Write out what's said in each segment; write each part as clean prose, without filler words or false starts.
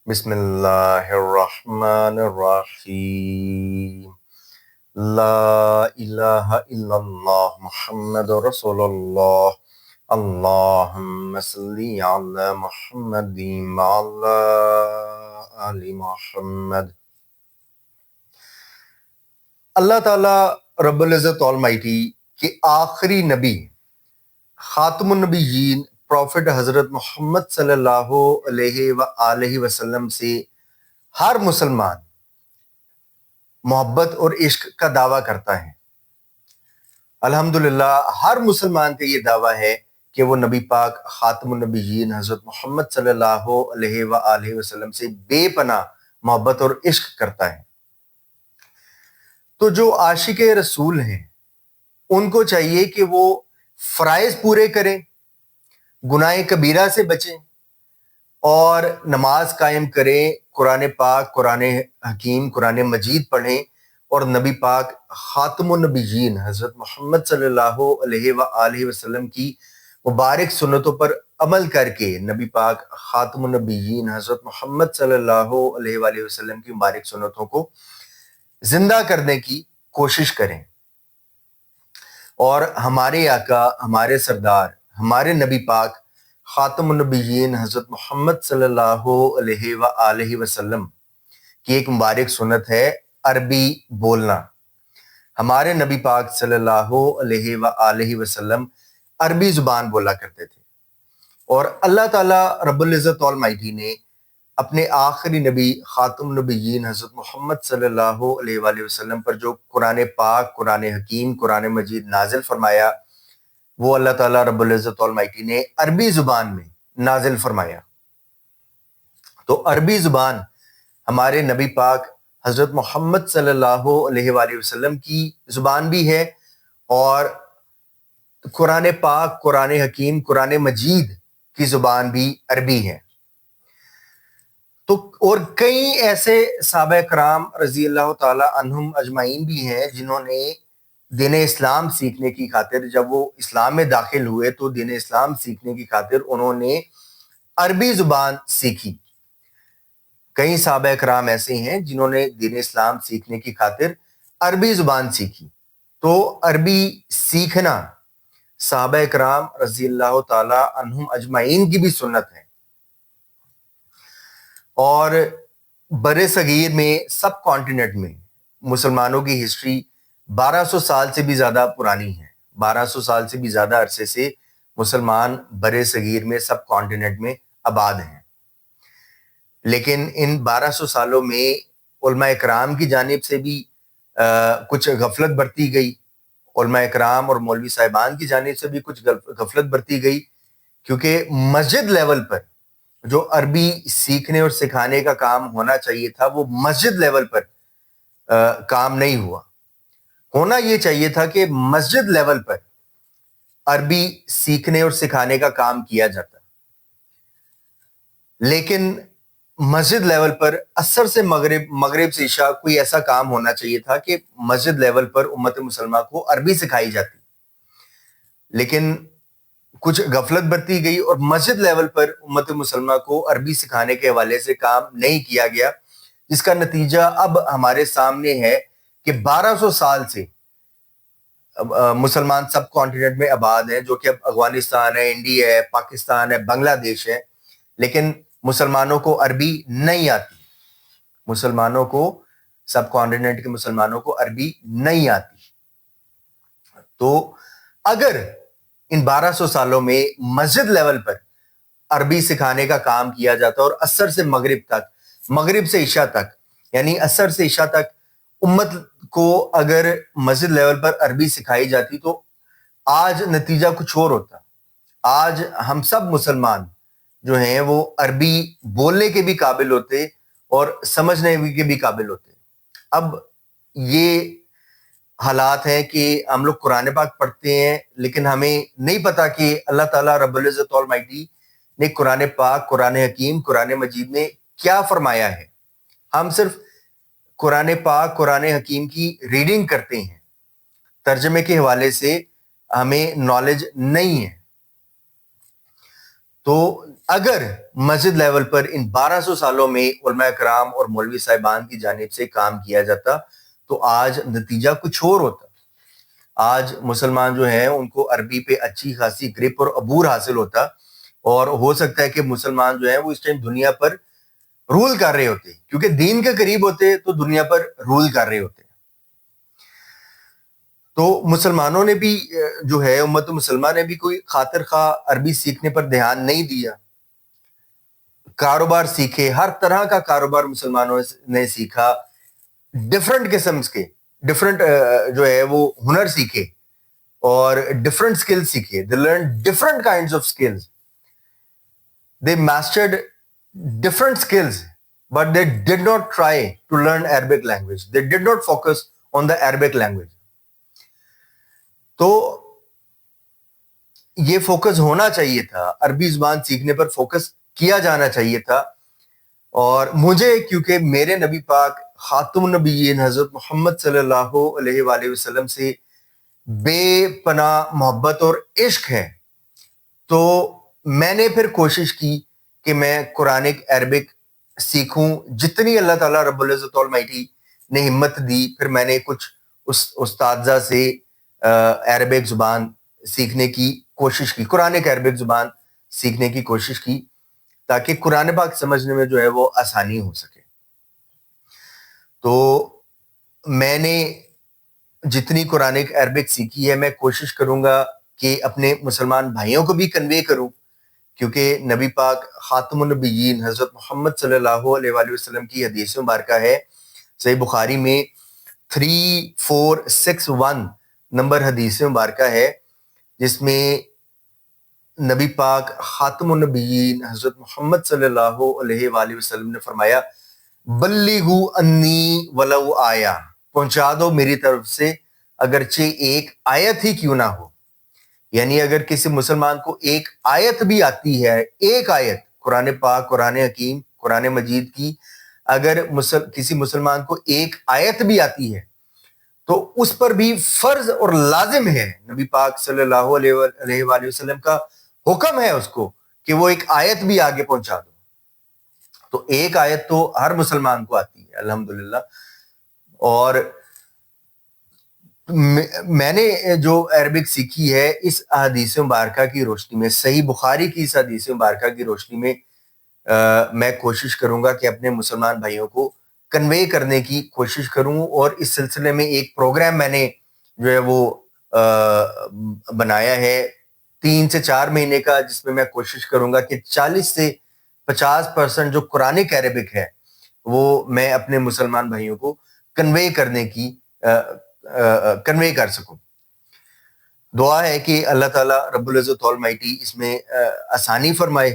بسم اللہ الرحمن الرحیم لا الہ الا اللہ محمد رسول اللہ اللہم صلی علی محمد وعلی آل محمد۔ اللہ تعالیٰ رب العزت آلمائٹی کے آخری نبی خاتم النبیین پروفٹ حضرت محمد صلی اللہ علیہ وآلہ وسلم سے ہر مسلمان محبت اور عشق کا دعویٰ کرتا ہے۔ الحمدللہ ہر مسلمان کا یہ دعویٰ ہے کہ وہ نبی پاک خاتم النبیین حضرت محمد صلی اللہ علیہ وآلہ وسلم سے بے پناہ محبت اور عشق کرتا ہے۔ تو جو عاشق رسول ہیں ان کو چاہیے کہ وہ فرائض پورے کریں، گناہ کبیرہ سے بچیں اور نماز قائم کریں، قرآن پاک، قرآن حکیم، قرآن مجید پڑھیں اور نبی پاک خاتم النبیین حضرت محمد صلی اللہ علیہ وآلہ وسلم کی مبارک سنتوں پر عمل کر کے نبی پاک خاتم النبیین حضرت محمد صلی اللہ علیہ وآلہ وسلم کی مبارک سنتوں کو زندہ کرنے کی کوشش کریں، اور ہمارے آقا، ہمارے سردار، ہمارے نبی پاک خاتم النبیین حضرت محمد صلی اللہ علیہ وآلہ وسلم کی ایک مبارک سنت ہے عربی بولنا۔ ہمارے نبی پاک صلی اللہ علیہ وآلہ وسلم عربی زبان بولا کرتے تھے، اور اللہ تعالیٰ رب العزت آلمائٹی نے اپنے آخری نبی خاتم النبیین حضرت محمد صلی اللہ علیہ وآلہ وسلم پر جو قرآن پاک، قرآن حکیم، قرآن مجید نازل فرمایا وہ اللہ تعالیٰ رب العزت آلمائٹی نے عربی زبان میں نازل فرمایا۔ تو عربی زبان ہمارے نبی پاک حضرت محمد صلی اللہ علیہ وآلہ وسلم کی زبان بھی ہے، اور قرآن پاک، قرآن حکیم، قرآن مجید کی زبان بھی عربی ہے۔ تو اور کئی ایسے صحابہ کرام رضی اللہ تعالی عنہم اجمعین بھی ہیں جنہوں نے دین اسلام سیکھنے کی خاطر، جب وہ اسلام میں داخل ہوئے تو دین اسلام سیکھنے کی خاطر انہوں نے عربی زبان سیکھی۔ کئی صحابہ کرام ایسے ہیں جنہوں نے دین اسلام سیکھنے کی خاطر عربی زبان سیکھی۔ تو عربی سیکھنا صحابہ کرام رضی اللہ تعالی عنہم اجمعین کی بھی سنت ہے، اور بر صغیر میں سب کانٹیننٹ میں مسلمانوں کی ہسٹری 1200 سال سے بھی زیادہ پرانی ہے۔ 1200 سال سے بھی زیادہ عرصے سے مسلمان بر صغیر میں سب کانٹیننٹ میں آباد ہیں، لیکن ان 1200 سالوں میں علماء کرام کی جانب سے بھی کچھ غفلت برتی گئی، علماء کرام اور مولوی صاحبان کی جانب سے بھی کچھ غفلت برتی گئی، کیونکہ مسجد لیول پر جو عربی سیکھنے اور سکھانے کا کام ہونا چاہیے تھا وہ مسجد لیول پر کام نہیں ہوا۔ ہونا یہ چاہیے تھا کہ مسجد لیول پر عربی سیکھنے اور سکھانے کا کام کیا جاتا، لیکن مسجد لیول پر عصر سے مغرب سے عشاء کوئی ایسا کام ہونا چاہیے تھا کہ مسجد لیول پر امت مسلمہ کو عربی سکھائی جاتی، لیکن کچھ غفلت برتی گئی اور مسجد لیول پر امت مسلمہ کو عربی سکھانے کے حوالے سے کام نہیں کیا گیا، جس کا نتیجہ اب ہمارے سامنے ہے کہ 1200 سال سے مسلمان سب کانٹیننٹ میں آباد ہیں، جو کہ اب افغانستان ہے، انڈیا ہے، پاکستان ہے، بنگلہ دیش ہے، لیکن مسلمانوں کو عربی نہیں آتی، مسلمانوں کو، سب کانٹیننٹ کے مسلمانوں کو عربی نہیں آتی۔ تو اگر ان 1200 سالوں میں مسجد لیول پر عربی سکھانے کا کام کیا جاتا اور عصر سے مغرب تک، مغرب سے عشاء تک، یعنی عصر سے عشاء تک امت کو اگر مسجد لیول پر عربی سکھائی جاتی تو آج نتیجہ کچھ اور ہوتا۔ آج ہم سب مسلمان جو ہیں وہ عربی بولنے کے بھی قابل ہوتے اور سمجھنے کے بھی قابل ہوتے۔ اب یہ حالات ہیں کہ ہم لوگ قرآن پاک پڑھتے ہیں لیکن ہمیں نہیں پتا کہ اللہ تعالیٰ رب العزت آلمائٹی نے قرآن پاک، قرآن حکیم، قرآن مجید میں کیا فرمایا ہے۔ ہم صرف قرآن پاک، قرآن حکیم کی ریڈنگ کرتے ہیں، ترجمے کے حوالے سے ہمیں نالج نہیں ہے۔ تو اگر مسجد لیول پر ان 1200 سالوں میں علماء کرام اور مولوی صاحبان کی جانب سے کام کیا جاتا تو آج نتیجہ کچھ اور ہوتا. آج مسلمان جو ہیں ان کو عربی پہ اچھی خاصی گرپ اور عبور حاصل ہوتا, اور ہو سکتا ہے کہ مسلمان جو ہیں وہ اس ٹائم دنیا پر رول کر رہے ہوتے, کیونکہ دین کے قریب ہوتے تو دنیا پر رول کر رہے ہوتے. تو مسلمانوں نے بھی جو ہے امت مسلمہ نے بھی کوئی خاطر خواہ عربی سیکھنے پر دھیان نہیں دیا. کاروبار سیکھے, ہر طرح کا کاروبار مسلمانوں نے سیکھا, ڈفرنٹ قسم کے ڈفرنٹ جو ہے وہ ہنر سیکھے اور ڈفرنٹ سکل سیکھے. they learned different kinds of skills, they mastered different skills, but they did not try to learn Arabic language, they did not focus on the Arabic language. تو یہ فوکس ہونا چاہیے تھا, عربی زبان سیکھنے پر فوکس کیا جانا چاہیے تھا. اور مجھے کیونکہ میرے نبی پاک خاتم النبیین حضرت محمد صلی اللہ علیہ وآلہ وسلم سے بے پناہ محبت اور عشق ہے, تو میں نے پھر کوشش کی کہ میں قرآنک عربک سیکھوں. جتنی اللہ تعالیٰ رب العزت المائٹی نے ہمت دی, پھر میں نے کچھ استاذہ سے عربک زبان سیکھنے کی کوشش کی, قرآنک عربک زبان سیکھنے کی کوشش کی, تاکہ قرآن پاک سمجھنے میں جو ہے وہ آسانی ہو سکے. تو میں نے جتنی قرآنک عربک سیکھی ہے میں کوشش کروں گا کہ اپنے مسلمان بھائیوں کو بھی کنوے کروں, کیونکہ نبی پاک خاتم النبیین حضرت محمد صلی اللہ علیہ وآلہ وسلم کی حدیث مبارکہ ہے, صحیح بخاری میں 3461 نمبر حدیث مبارکہ ہے, جس میں نبی پاک خاتم النبیین حضرت محمد صلی اللہ علیہ وآلہ وسلم نے فرمایا, بلغوا انی ولو آیا, پہنچا دو میری طرف سے اگرچہ ایک آیت ہی کیوں نہ ہو. یعنی اگر کسی مسلمان کو ایک آیت بھی آتی ہے, ایک آیت قرآن پاک قرآن حکیم قرآن مجید کی, اگر کسی مسلمان کو ایک آیت بھی آتی ہے تو اس پر بھی فرض اور لازم ہے, نبی پاک صلی اللہ علیہ وآلہ وسلم کا حکم ہے اس کو کہ وہ ایک آیت بھی آگے پہنچا دو. تو ایک آیت تو ہر مسلمان کو آتی ہے الحمدللہ. اور میں نے جو عربک سیکھی ہے اس حدیث مبارکہ کی روشنی میں, صحیح بخاری کی اس حدیث مبارکہ کی روشنی میں میں کوشش کروں گا کہ اپنے مسلمان بھائیوں کو کنوے کرنے کی کوشش کروں. اور اس سلسلے میں ایک پروگرام میں نے جو ہے وہ بنایا ہے 3 سے 4 مہینے کا, جس میں کوشش کروں گا کہ 40 سے 50% جو قرآنک عربک ہے وہ میں اپنے مسلمان بھائیوں کو کنوے کر سکوں. دعا ہے کہ اللہ تعالیٰ رب العزت المائٹی اس میں آسانی فرمائے,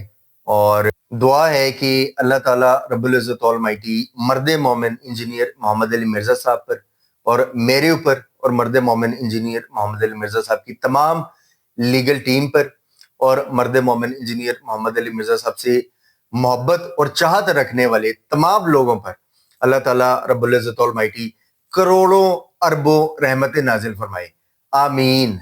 اور دعا ہے کہ اللہ تعالیٰ رب العزت المائٹی مرد مومن انجینئر محمد علی مرزا صاحب پر اور میرے اوپر اور مرد مومن انجینئر محمد علی مرزا صاحب کی تمام لیگل ٹیم پر اور مرد مومن انجینئر محمد علی مرزا صاحب سے محبت اور چاہت رکھنے والے تمام لوگوں پر اللہ تعالیٰ رب العزت المائٹی کروڑوں اربوں رحمت نازل فرمائے. آمین.